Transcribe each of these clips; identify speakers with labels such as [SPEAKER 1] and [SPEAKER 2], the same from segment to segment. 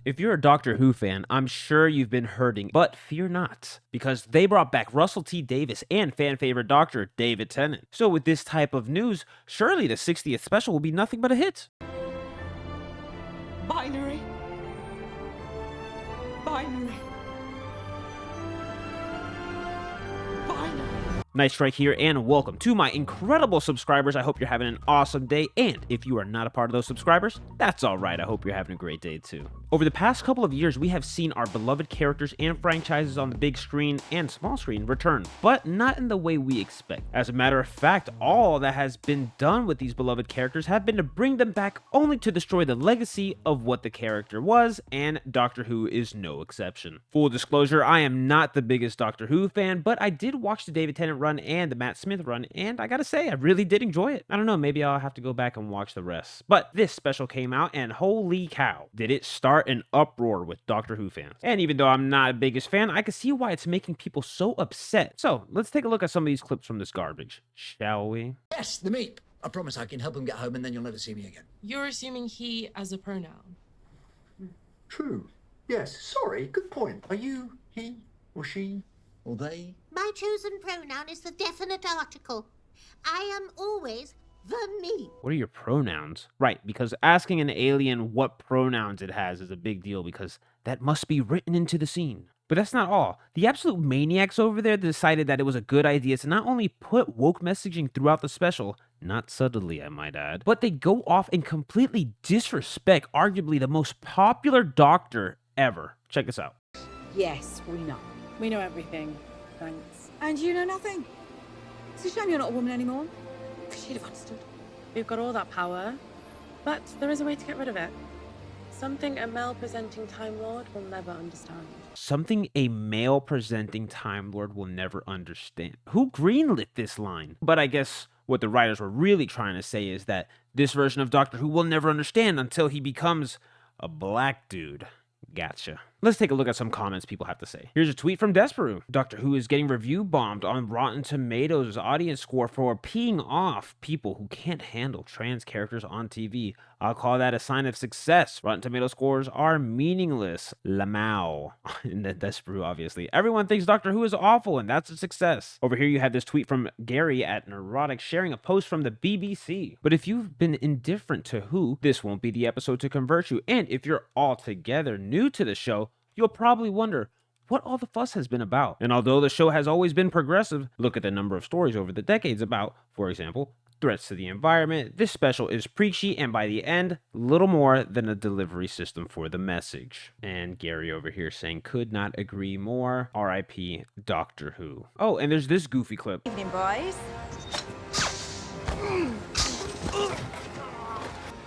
[SPEAKER 1] If you're a Doctor Who fan, I'm sure you've been hurting, but fear not, because they brought back Russell T Davies and fan favorite Doctor David Tennant. So with this type of news, surely the 60th special will be nothing but a hit.
[SPEAKER 2] Binary. Binary. Binary.
[SPEAKER 1] Nice strike here, and welcome to my incredible subscribers. I hope you're having an awesome day, and if you are not a part of those subscribers, that's alright. I hope you're having a great day too. Over the past couple of years, we have seen our beloved characters and franchises on the big screen and small screen return, but not in the way we expect. As a matter of fact, all that has been done with these beloved characters have been to bring them back only to destroy the legacy of what the character was, and Doctor Who is no exception. Full disclosure, I am not the biggest Doctor Who fan, but I did watch the David Tennant run and the Matt Smith run, and I gotta say, I really did enjoy it. I don't know, maybe I'll have to go back and watch the rest. But this special came out, and holy cow, did it start an uproar with Doctor Who fans. And even though I'm not the biggest fan, I can see why it's making people so upset. So let's take a look at some of these clips from this garbage, shall we?
[SPEAKER 3] Yes, the meep. I promise I can help him get home and then you'll never see me again.
[SPEAKER 4] You're assuming he as a pronoun.
[SPEAKER 5] True. Yes, sorry, good point. Are you he or she or they?
[SPEAKER 6] My chosen pronoun is the definite article. I am always the me.
[SPEAKER 1] What are your pronouns? Right, because asking an alien what pronouns it has is a big deal because that must be written into the scene. But that's not all. The absolute maniacs over there decided that it was a good idea to not only put woke messaging throughout the special, not subtly I might add, but they go off and completely disrespect arguably the most popular Doctor ever. Check this out.
[SPEAKER 7] Yes, we know.
[SPEAKER 4] We know everything. Thanks.
[SPEAKER 7] And you know nothing. It's a shame you're not a woman anymore. She'd have understood.
[SPEAKER 4] We've got all that power, but there is a way to get rid of it. Something a male-presenting Time Lord will never understand.
[SPEAKER 1] Something a male-presenting Time Lord will never understand. Who greenlit this line? But I guess what the writers were really trying to say is that this version of Doctor Who will never understand until he becomes a black dude. Gotcha. Let's take a look at some comments people have to say. Here's a tweet from Desperu. Doctor Who is getting review bombed on Rotten Tomatoes' audience score for peeing off people who can't handle trans characters on TV. I'll call that a sign of success. Rotten Tomato scores are meaningless. Lamau. And Desperu, obviously. Everyone thinks Doctor Who is awful, and that's a success. Over here, you have this tweet from Gary at Neurotic sharing a post from the BBC. But if you've been indifferent to Who, this won't be the episode to convert you. And if you're altogether new to the show, you'll probably wonder what all the fuss has been about. And although the show has always been progressive, look at the number of stories over the decades about, for example, threats to the environment. This special is preachy and by the end, little more than a delivery system for the message. And Gary over here saying, could not agree more. R.I.P. Doctor Who. Oh, and there's this goofy clip.
[SPEAKER 7] Evening, boys.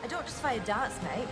[SPEAKER 7] I don't just fire darts, mate.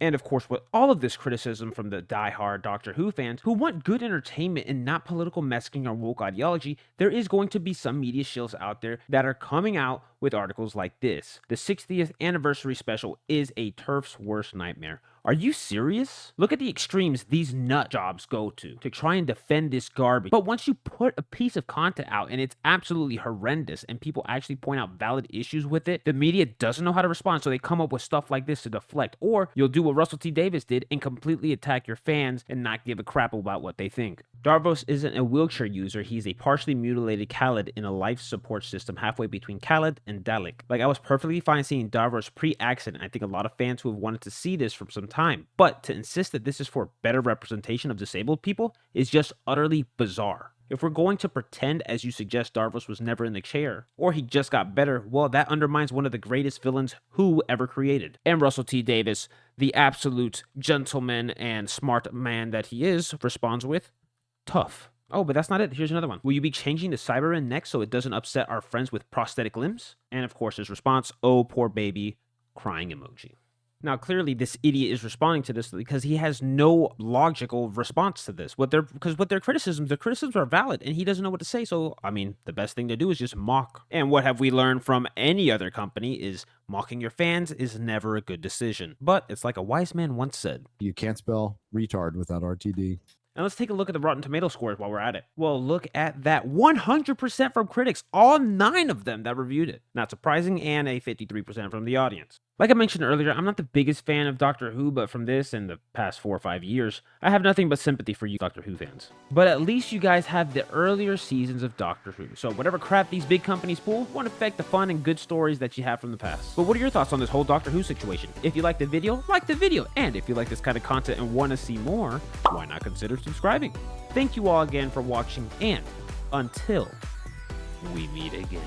[SPEAKER 1] And of course, with all of this criticism from the die-hard Doctor Who fans who want good entertainment and not political messaging or woke ideology, there is going to be some media shills out there that are coming out with articles like this. The 60th anniversary special is a TERF's worst nightmare. Are you serious? Look at the extremes these nut jobs go to try and defend this garbage. But once you put a piece of content out and it's absolutely horrendous and people actually point out valid issues with it, the media doesn't know how to respond, so they come up with stuff like this to deflect. Or you'll do what Russell T Davies did and completely attack your fans and not give a crap about what they think. Davros isn't a wheelchair user, he's a partially mutilated Khaled in a life support system halfway between Khaled and Dalek. Like, I was perfectly fine seeing Davros pre-accident. I think a lot of fans who have wanted to see this for some time, but to insist that this is for better representation of disabled people is just utterly bizarre. If we're going to pretend, as you suggest, Davros was never in the chair, or he just got better, well, that undermines one of the greatest villains Who ever created. And Russell T Davies, the absolute gentleman and smart man that he is, responds with, tough. Oh, but that's not it. Here's another one. Will you be changing the Cyberman next so it doesn't upset our friends with prosthetic limbs? And of course, his response, oh, poor baby, crying emoji. Now, clearly, this idiot is responding to this because he has no logical response to this. Because their criticisms are valid, and he doesn't know what to say. So, I mean, the best thing to do is just mock. And what have we learned from any other company is mocking your fans is never a good decision. But it's like a wise man once said.
[SPEAKER 8] You can't spell retard without RTD.
[SPEAKER 1] And let's take a look at the Rotten Tomato scores while we're at it. Well, look at that. 100% from critics, all 9 of them that reviewed it. Not surprising, and a 53% from the audience. Like I mentioned earlier, I'm not the biggest fan of Doctor Who, but from this and the past 4 or 5 years, I have nothing but sympathy for you Doctor Who fans. But at least you guys have the earlier seasons of Doctor Who, so whatever crap these big companies pull won't affect the fun and good stories that you have from the past. But what are your thoughts on this whole Doctor Who situation? If you like the video, like the video, and if you like this kind of content and want to see more, why not consider subscribing? Thank you all again for watching, and until we meet again.